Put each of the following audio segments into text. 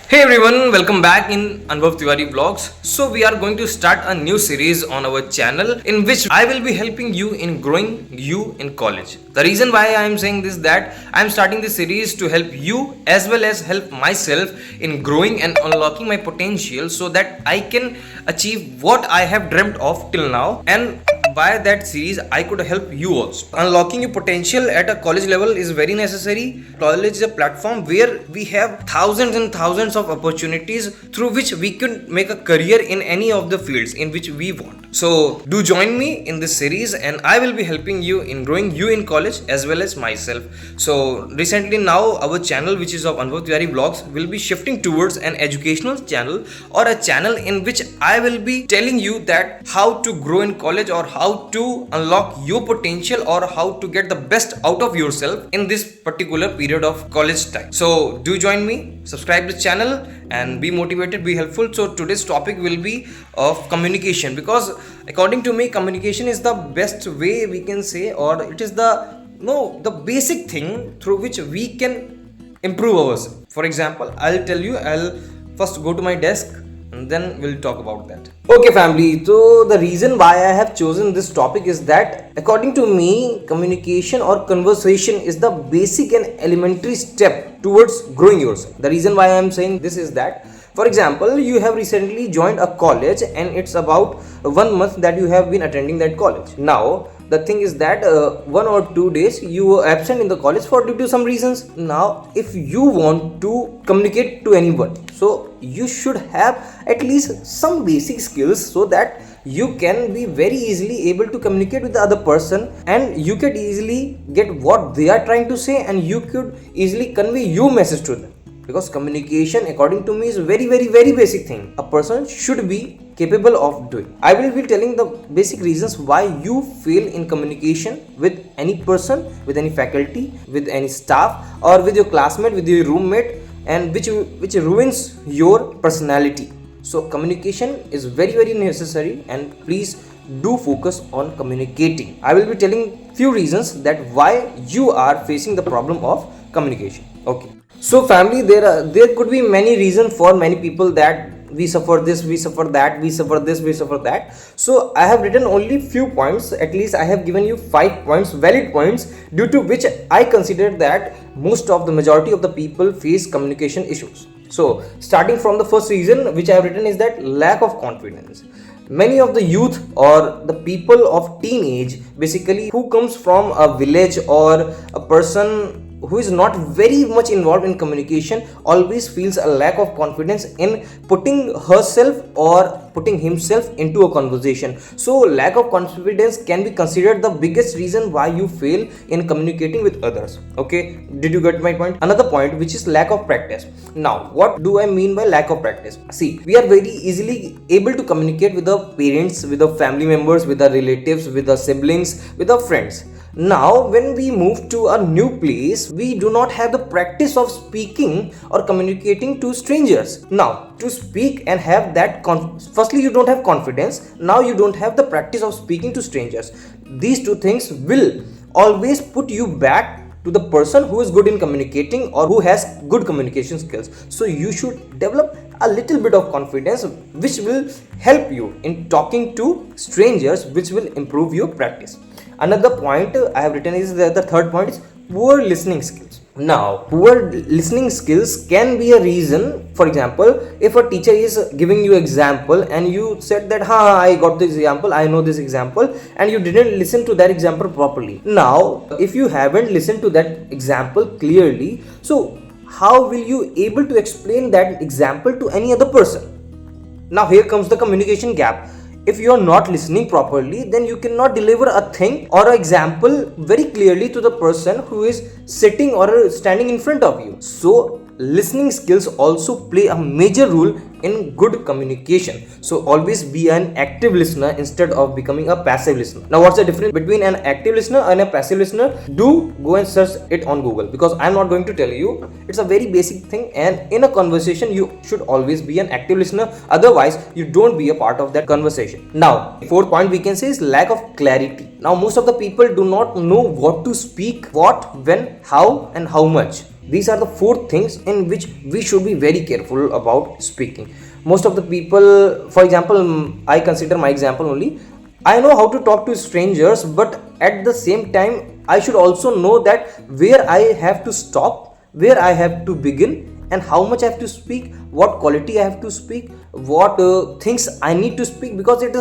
Hey everyone, welcome back in Anubhav Tiwari Vlogs. So we are going to start a new series on our channel in which I will be helping you in growing you in college. The reason why I am saying this that I am starting this series to help you as well as help myself in growing and unlocking my potential so that I can achieve what I have dreamt of till now, and by that series I could help you also. Unlocking your potential at a college level is very necessary. College is a platform where we have thousands and thousands of opportunities through which we can make a career in any of the fields in which we want. So do join me in this series and I will be helping you in growing you in college as well as myself. So recently now our channel, which is of Anubhav Tiwari Vlogs, will be shifting towards an educational channel or a channel in which I will be telling you that how to grow in college or how to unlock your potential or how to get the best out of yourself in this particular period of college time. So do join me, subscribe the channel and be motivated, be helpful. So today's topic will be of communication, because according to me communication is the best way we can say, or it is the basic thing through which we can improve ourselves. For example, I'll first go to my desk and then we'll talk about that. Okay family, so the reason why I have chosen this topic is that according to me communication or conversation is the basic and elementary step towards growing yourself. The reason why I am saying this is that, for example, you have recently joined a college and it's about 1 month that you have been attending that college. Now the thing is that 1 or 2 days you were absent in the college for due to some reasons. Now if you want to communicate to anyone, so you should have at least some basic skills so that you can be very easily able to communicate with the other person and you could easily get what they are trying to say and you could easily convey your message to them. Because communication according to me is very basic thing a person should be capable of doing. I will be telling the basic reasons why you fail in communication with any person, with any faculty, with any staff, or with your classmate, with your roommate, and which ruins your personality. So communication is very necessary and please do focus on communicating. I will be telling few reasons that why you are facing the problem of communication. Okay. So family, there could be many reasons for many people that we suffer this, we suffer that, we suffer this, we suffer that. So I have written only few points. At least I have given you 5 points, valid points, due to which I consider that most of the majority of the people face communication issues. So starting from the first reason which I have written is that lack of confidence. Many of the youth or the people of teenage, basically who comes from a village or a person who is not very much involved in communication, always feels a lack of confidence in putting herself or putting himself into a conversation. So lack of confidence can be considered the biggest reason why you fail in communicating with others. Okay, did you get my point? Another point, which is lack of practice. Now what do I mean by lack of practice? See, we are very easily able to communicate with the parents, with the family members, with the relatives, with the siblings, with the friends. Now when we move to a new place, we do not have the practice of speaking or communicating to strangers. Now to speak and have that firstly you don't have confidence, now you don't have the practice of speaking to strangers. These two things will always put you back to the person who is good in communicating or who has good communication skills. So you should develop a little bit of confidence which will help you in talking to strangers, which will improve your practice. Another point I have written is that the third point is poor listening skills. Now poor listening skills can be a reason. For example, if a teacher is giving you example and you said that I got this example, I know this example, and you didn't listen to that example properly. Now if you haven't listened to that example clearly, so how will you able to explain that example to any other person? Now here comes the communication gap. If you are not listening properly, then you cannot deliver a thing or an example very clearly to the person who is sitting or standing in front of you. So listening skills also play a major role in good communication. So always be an active listener instead of becoming a passive listener. Now what's the difference between an active listener and a passive listener? Do go and search it on Google, because I'm not going to tell you. It's a very basic thing, and in a conversation you should always be an active listener, otherwise you don't be a part of that conversation. Now fourth point we can say is lack of clarity. Now most of the people do not know what to speak, what, when, how and how much. These are the four things in which we should be very careful about speaking. Most of the people, for example, I consider my example only. I know how to talk to strangers, but at the same time, I should also know that where I have to stop, where I have to begin, and how much I have to speak, what quality I have to speak, what things I need to speak, because it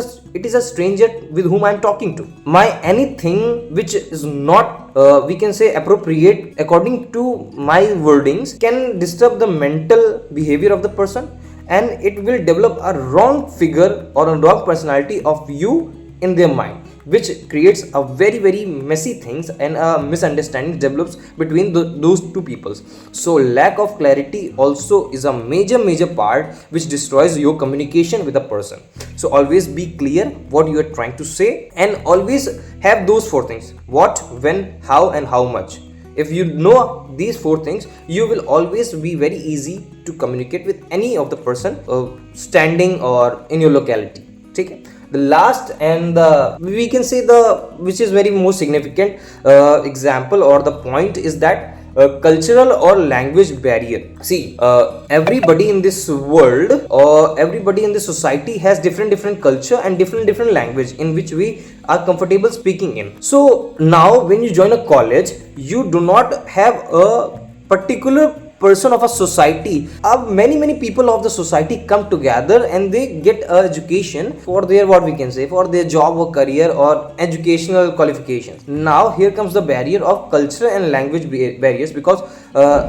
is a stranger with whom I am talking to. My anything which is not we can say appropriate according to my wordings can disturb the mental behavior of the person, and it will develop a wrong figure or a wrong personality of you in their mind, which creates a very messy things, and a misunderstanding develops between those two peoples. So lack of clarity also is a major part which destroys your communication with a person. So always be clear what you are trying to say, and always have those four things: what, when, how, and how much. If you know these four things, you will always be very easy to communicate with any of the person standing or in your locality. Okay? The last and the we can say the which is very most significant example or the point is that cultural or language barrier. See, everybody in this world or everybody in this society has different culture and different language in which we are comfortable speaking in. So now when you join a college, you do not have a particular person of a society. Many people of the society come together and they get education for their, what we can say, for their job or career or educational qualifications. Now here comes the barrier of culture and language barriers, because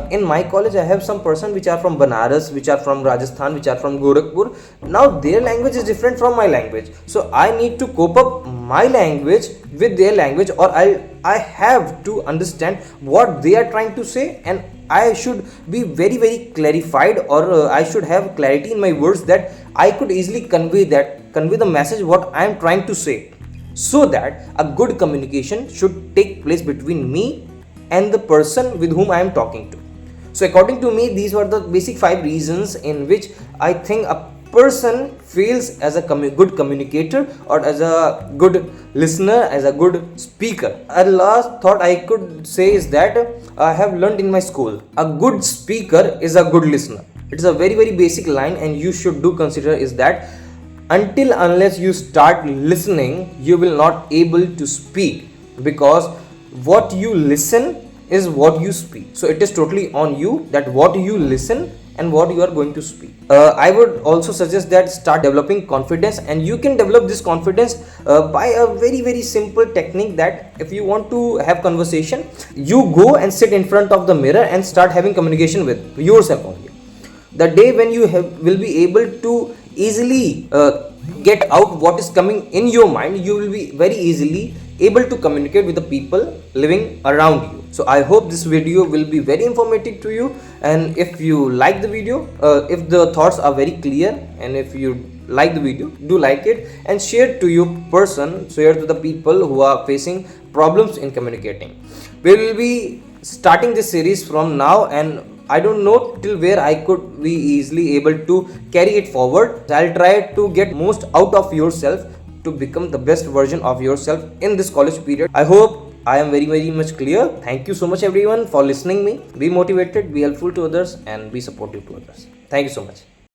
in my college I have some person which are from Banaras, which are from Rajasthan, which are from Gorakhpur. Now their language is different from my language, so I need to cope up my language with their language, or I have to understand what they are trying to say, and I should be very clarified, or I should have clarity in my words that I could easily convey the message what I am trying to say, so that a good communication should take place between me and the person with whom I am talking to. So according to me, these were the basic 5 reasons in which I think a person feels as a good communicator, or as a good listener, as a good speaker. A last thought I could say is that I have learned in my school: a good speaker is a good listener. It is a very basic line, and you should do consider is that until unless you start listening, you will not able to speak, because what you listen is what you speak. So it is totally on you that what you listen and what you are going to speak. I would also suggest that start developing confidence, and you can develop this confidence by a very simple technique, that if you want to have conversation, you go and sit in front of the mirror and start having communication with yourself only. The day when you will be able to easily get out what is coming in your mind, you will be very easily able to communicate with the people living around you. So I hope this video will be very informative to you, and if you like the video, if the thoughts are very clear, and if you like the video, do like it and share to your person, share to the people who are facing problems in communicating. We will be starting this series from now, and I don't know till where I could be easily able to carry it forward. I'll try to get most out of yourself to become the best version of yourself in this college period. I hope I am very much clear. Thank you so much everyone for listening me. Be motivated, be helpful to others, and be supportive to others. Thank you so much.